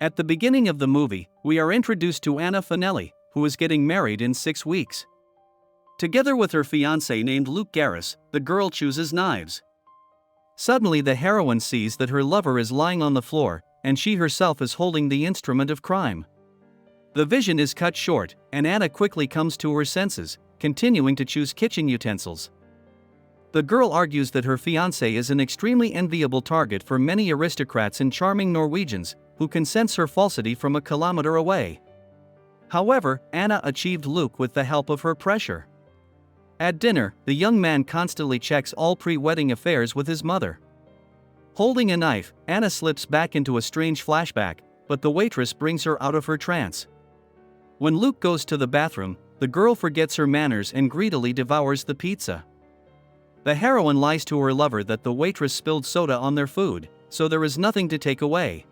At the beginning of the movie, we are introduced to Anna Finelli, who is getting married in 6 weeks. Together with her fiancé named Luke Garris, the girl chooses knives. Suddenly the heroine sees that her lover is lying on the floor, and she herself is holding the instrument of crime. The vision is cut short, and Anna quickly comes to her senses, continuing to choose kitchen utensils. The girl argues that her fiancé is an extremely enviable target for many aristocrats and charming Norwegians, who can sense her falsity from a kilometer away. However, Anna achieved Luke with the help of her pressure. At dinner, the young man constantly checks all pre-wedding affairs with his mother. Holding a knife, Anna slips back into a strange flashback, but the waitress brings her out of her trance. When Luke goes to the bathroom, the girl forgets her manners and greedily devours the pizza. The heroine lies to her lover that the waitress spilled soda on their food, so there is nothing to take away.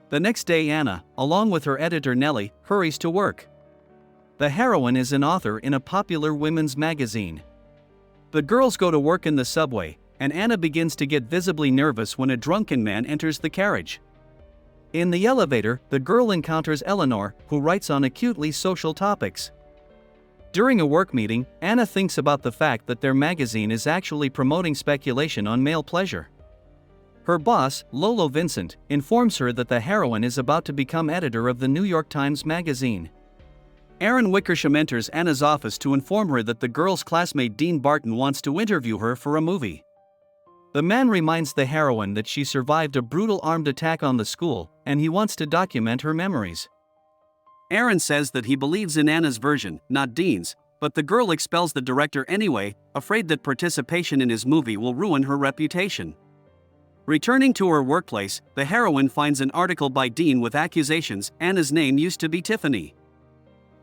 The next day Anna, along with her editor Nellie, hurries to work. The heroine is an author in a popular women's magazine. The girls go to work in the subway, and Anna begins to get visibly nervous when a drunken man enters the carriage. In the elevator, the girl encounters Eleanor, who writes on acutely social topics. During a work meeting, Anna thinks about the fact that their magazine is actually promoting speculation on male pleasure. Her boss, Lolo Vincent, informs her that the heroine is about to become editor of the New York Times Magazine. Aaron Wickersham enters Anna's office to inform her that the girl's classmate Dean Barton wants to interview her for a movie. The man reminds the heroine that she survived a brutal armed attack on the school, and he wants to document her memories. Aaron says that he believes in Anna's version, not Dean's, but the girl expels the director anyway, afraid that participation in his movie will ruin her reputation. Returning to her workplace, the heroine finds an article by Dean with accusations Anna's name used to be Tiffany.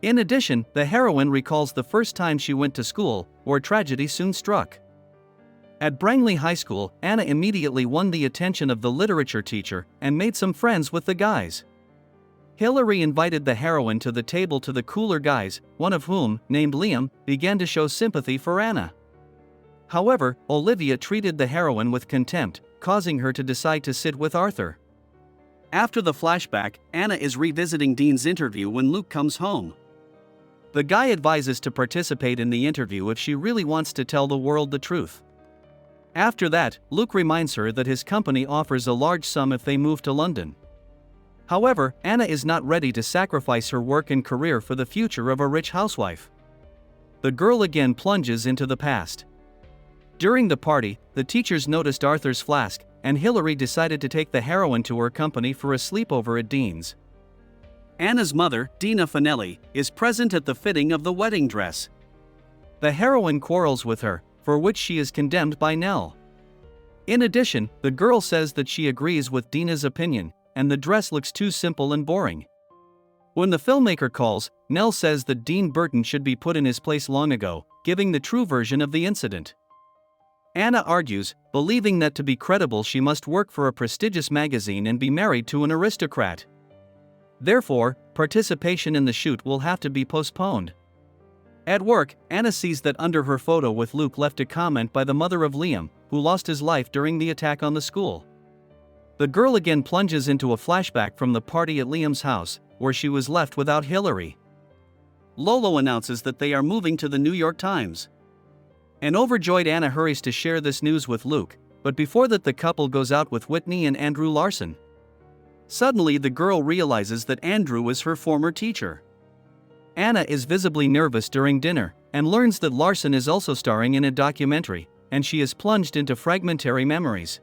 In addition, the heroine recalls the first time she went to school, where tragedy soon struck. At Brangley High School, Anna immediately won the attention of the literature teacher and made some friends with the guys. Hillary invited the heroine to the table to the cooler guys, one of whom, named Liam, began to show sympathy for Anna. However, Olivia treated the heroine with contempt, causing her to decide to sit with Arthur. After the flashback, Anna is revisiting Dean's interview when Luke comes home. The guy advises to participate in the interview if she really wants to tell the world the truth. After that, Luke reminds her that his company offers a large sum if they move to London. However, Anna is not ready to sacrifice her work and career for the future of a rich housewife. The girl again plunges into the past. During the party, the teachers noticed Arthur's flask, and Hillary decided to take the heroine to her company for a sleepover at Dean's. Anna's mother, Dina Finelli, is present at the fitting of the wedding dress. The heroine quarrels with her, for which she is condemned by Nell. In addition, the girl says that she agrees with Dina's opinion, and the dress looks too simple and boring. When the filmmaker calls, Nell says that Dean Burton should be put in his place long ago, giving the true version of the incident. Anna argues, believing that to be credible she must work for a prestigious magazine and be married to an aristocrat. Therefore, participation in the shoot will have to be postponed. At work, Anna sees that under her photo with Luke left a comment by the mother of Liam, who lost his life during the attack on the school. The girl again plunges into a flashback from the party at Liam's house, where she was left without Hillary. Lolo announces that they are moving to the New York Times. An overjoyed Anna hurries to share this news with Luke, but before that the couple goes out with Whitney and Andrew Larson. Suddenly the girl realizes that Andrew is her former teacher. Anna is visibly nervous during dinner, and learns that Larson is also starring in a documentary, and she is plunged into fragmentary memories.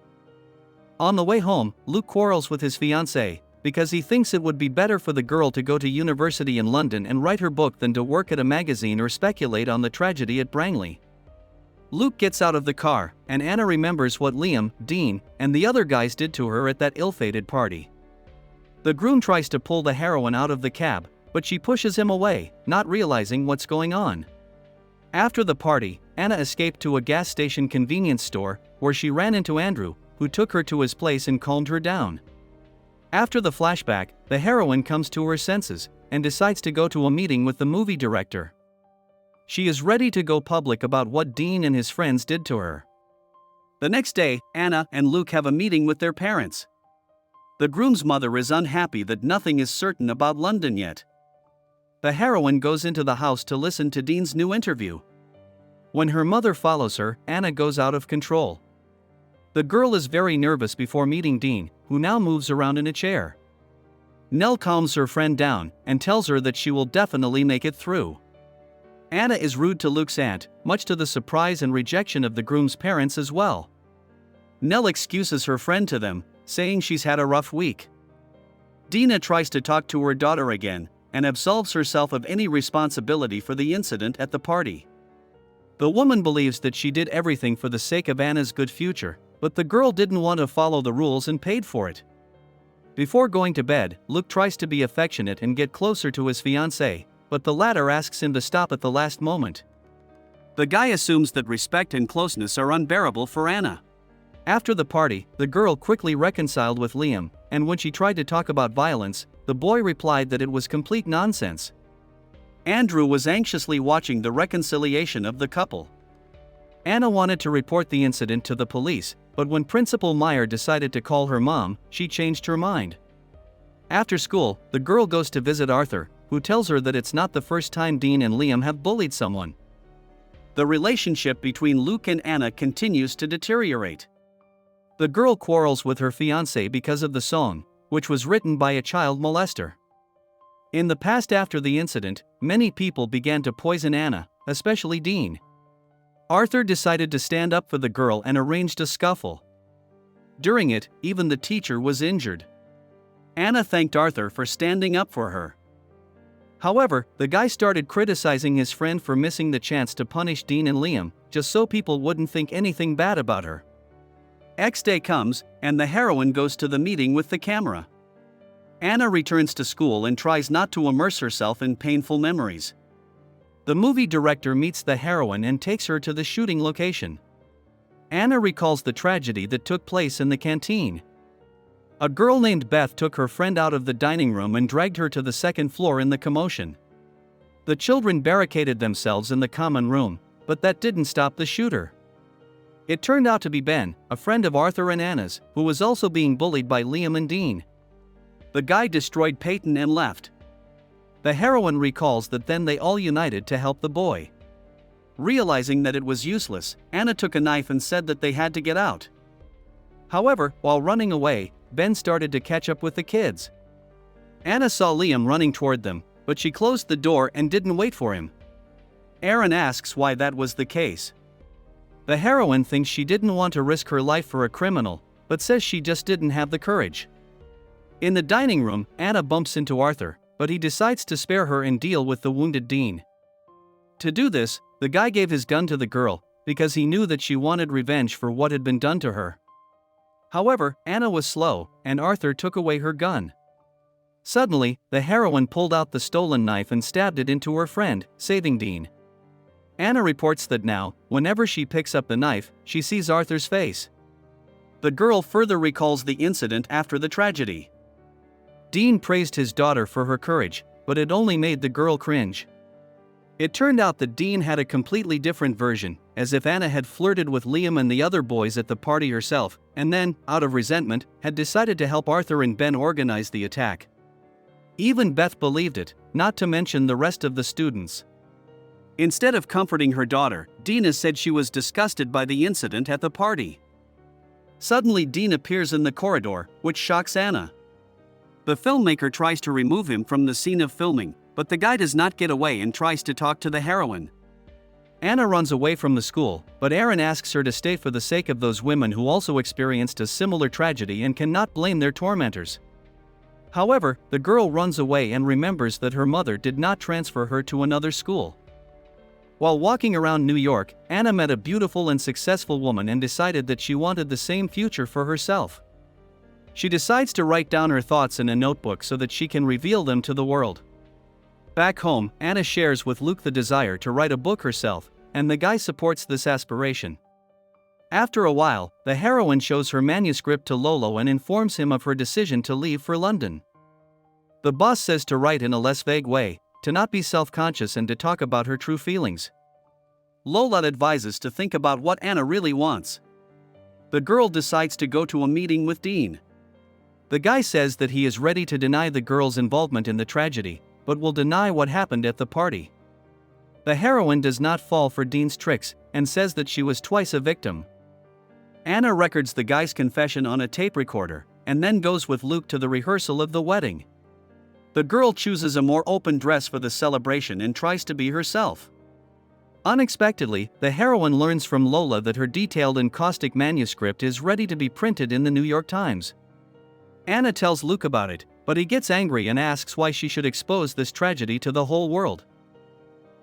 On the way home, Luke quarrels with his fiancée, because he thinks it would be better for the girl to go to university in London and write her book than to work at a magazine or speculate on the tragedy at Brangley. Luke gets out of the car, and Anna remembers what Liam, Dean, and the other guys did to her at that ill-fated party. The groom tries to pull the heroine out of the cab, but she pushes him away, not realizing what's going on. After the party, Anna escaped to a gas station convenience store, where she ran into Andrew, who took her to his place and calmed her down. After the flashback, the heroine comes to her senses, and decides to go to a meeting with the movie director. She is ready to go public about what Dean and his friends did to her. The next day, Anna and Luke have a meeting with their parents. The groom's mother is unhappy that nothing is certain about London yet. The heroine goes into the house to listen to Dean's new interview. When her mother follows her, Anna goes out of control. The girl is very nervous before meeting Dean, who now moves around in a chair. Nell calms her friend down and tells her that she will definitely make it through. Anna is rude to Luke's aunt, much to the surprise and rejection of the groom's parents as well. Nell excuses her friend to them, saying she's had a rough week. Dina tries to talk to her daughter again and absolves herself of any responsibility for the incident at the party. The woman believes that she did everything for the sake of Anna's good future, but the girl didn't want to follow the rules and paid for it. Before going to bed, Luke tries to be affectionate and get closer to his fiancée, but the latter asks him to stop at the last moment. The guy assumes that respect and closeness are unbearable for Anna. After the party, the girl quickly reconciled with Liam, and when she tried to talk about violence, the boy replied that it was complete nonsense. Andrew was anxiously watching the reconciliation of the couple. Anna wanted to report the incident to the police, but when Principal Meyer decided to call her mom, she changed her mind. After school, the girl goes to visit Arthur, who tells her that it's not the first time Dean and Liam have bullied someone. The relationship between Luke and Anna continues to deteriorate. The girl quarrels with her fiancé because of the song, which was written by a child molester. In the past after the incident, many people began to poison Anna, especially Dean. Arthur decided to stand up for the girl and arranged a scuffle. During it, even the teacher was injured. Anna thanked Arthur for standing up for her. However, the guy started criticizing his friend for missing the chance to punish Dean and Liam, just so people wouldn't think anything bad about her. X day comes, and the heroine goes to the meeting with the camera. Anna returns to school and tries not to immerse herself in painful memories. The movie director meets the heroine and takes her to the shooting location. Anna recalls the tragedy that took place in the canteen. A girl named Beth took her friend out of the dining room and dragged her to the second floor in the commotion. The children barricaded themselves in the common room, but that didn't stop the shooter. It turned out to be Ben, a friend of Arthur and Anna's, who was also being bullied by Liam and Dean. The guy destroyed Peyton and left. The heroine recalls that then they all united to help the boy. Realizing that it was useless, Anna took a knife and said that they had to get out. However, while running away, Ben started to catch up with the kids. Anna saw Liam running toward them, but she closed the door and didn't wait for him. Aaron asks why that was the case. The heroine thinks she didn't want to risk her life for a criminal, but says she just didn't have the courage. In the dining room, Anna bumps into Arthur, but he decides to spare her and deal with the wounded Dean. To do this, the guy gave his gun to the girl, because he knew that she wanted revenge for what had been done to her. However, Anna was slow, and Arthur took away her gun. Suddenly, the heroine pulled out the stolen knife and stabbed it into her friend, saving Dean. Anna reports that now, whenever she picks up the knife, she sees Arthur's face. The girl further recalls the incident after the tragedy. Dean praised his daughter for her courage, but it only made the girl cringe. It turned out that Dean had a completely different version, as if Anna had flirted with Liam and the other boys at the party herself, and then, out of resentment, had decided to help Arthur and Ben organize the attack. Even Beth believed it, not to mention the rest of the students. Instead of comforting her daughter, Dina said she was disgusted by the incident at the party. Suddenly Dean appears in the corridor, which shocks Anna. The filmmaker tries to remove him from the scene of filming, but the guy does not get away and tries to talk to the heroine. Anna runs away from the school, but Aaron asks her to stay for the sake of those women who also experienced a similar tragedy and cannot blame their tormentors. However, the girl runs away and remembers that her mother did not transfer her to another school. While walking around New York, Anna met a beautiful and successful woman and decided that she wanted the same future for herself. She decides to write down her thoughts in a notebook so that she can reveal them to the world. Back home, Anna shares with Luke the desire to write a book herself, and the guy supports this aspiration. After a while, the heroine shows her manuscript to Lolo and informs him of her decision to leave for London. The boss says to write in a less vague way, to not be self-conscious and to talk about her true feelings. Lola advises to think about what Anna really wants. The girl decides to go to a meeting with Dean. The guy says that he is ready to deny the girl's involvement in the tragedy, but will deny what happened at the party. The heroine does not fall for Dean's tricks and says that she was twice a victim. Anna records the guy's confession on a tape recorder and then goes with Luke to the rehearsal of the wedding. The girl chooses a more open dress for the celebration and tries to be herself. Unexpectedly, the heroine learns from Lola that her detailed and caustic manuscript is ready to be printed in the New York Times. Anna tells Luke about it, but he gets angry and asks why she should expose this tragedy to the whole world.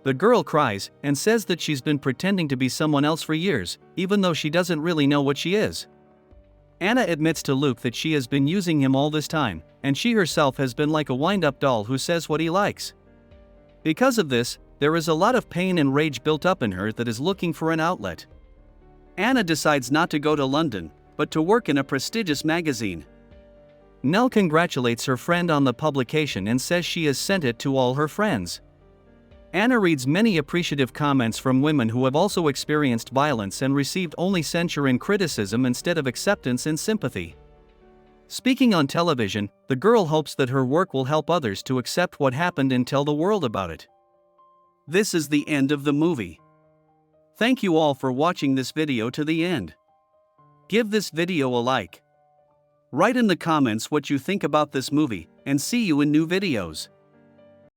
The girl cries and says that she's been pretending to be someone else for years, even though she doesn't really know what she is. Anna admits to Luke that she has been using him all this time, and she herself has been like a wind-up doll who says what he likes. Because of this, there is a lot of pain and rage built up in her that is looking for an outlet. Anna decides not to go to London, but to work in a prestigious magazine. Nell congratulates her friend on the publication and says she has sent it to all her friends. Anna reads many appreciative comments from women who have also experienced violence and received only censure and criticism instead of acceptance and sympathy. Speaking on television, the girl hopes that her work will help others to accept what happened and tell the world about it. This is the end of the movie. Thank you all for watching this video to the end. Give this video a like. Write in the comments what you think about this movie, and see you in new videos.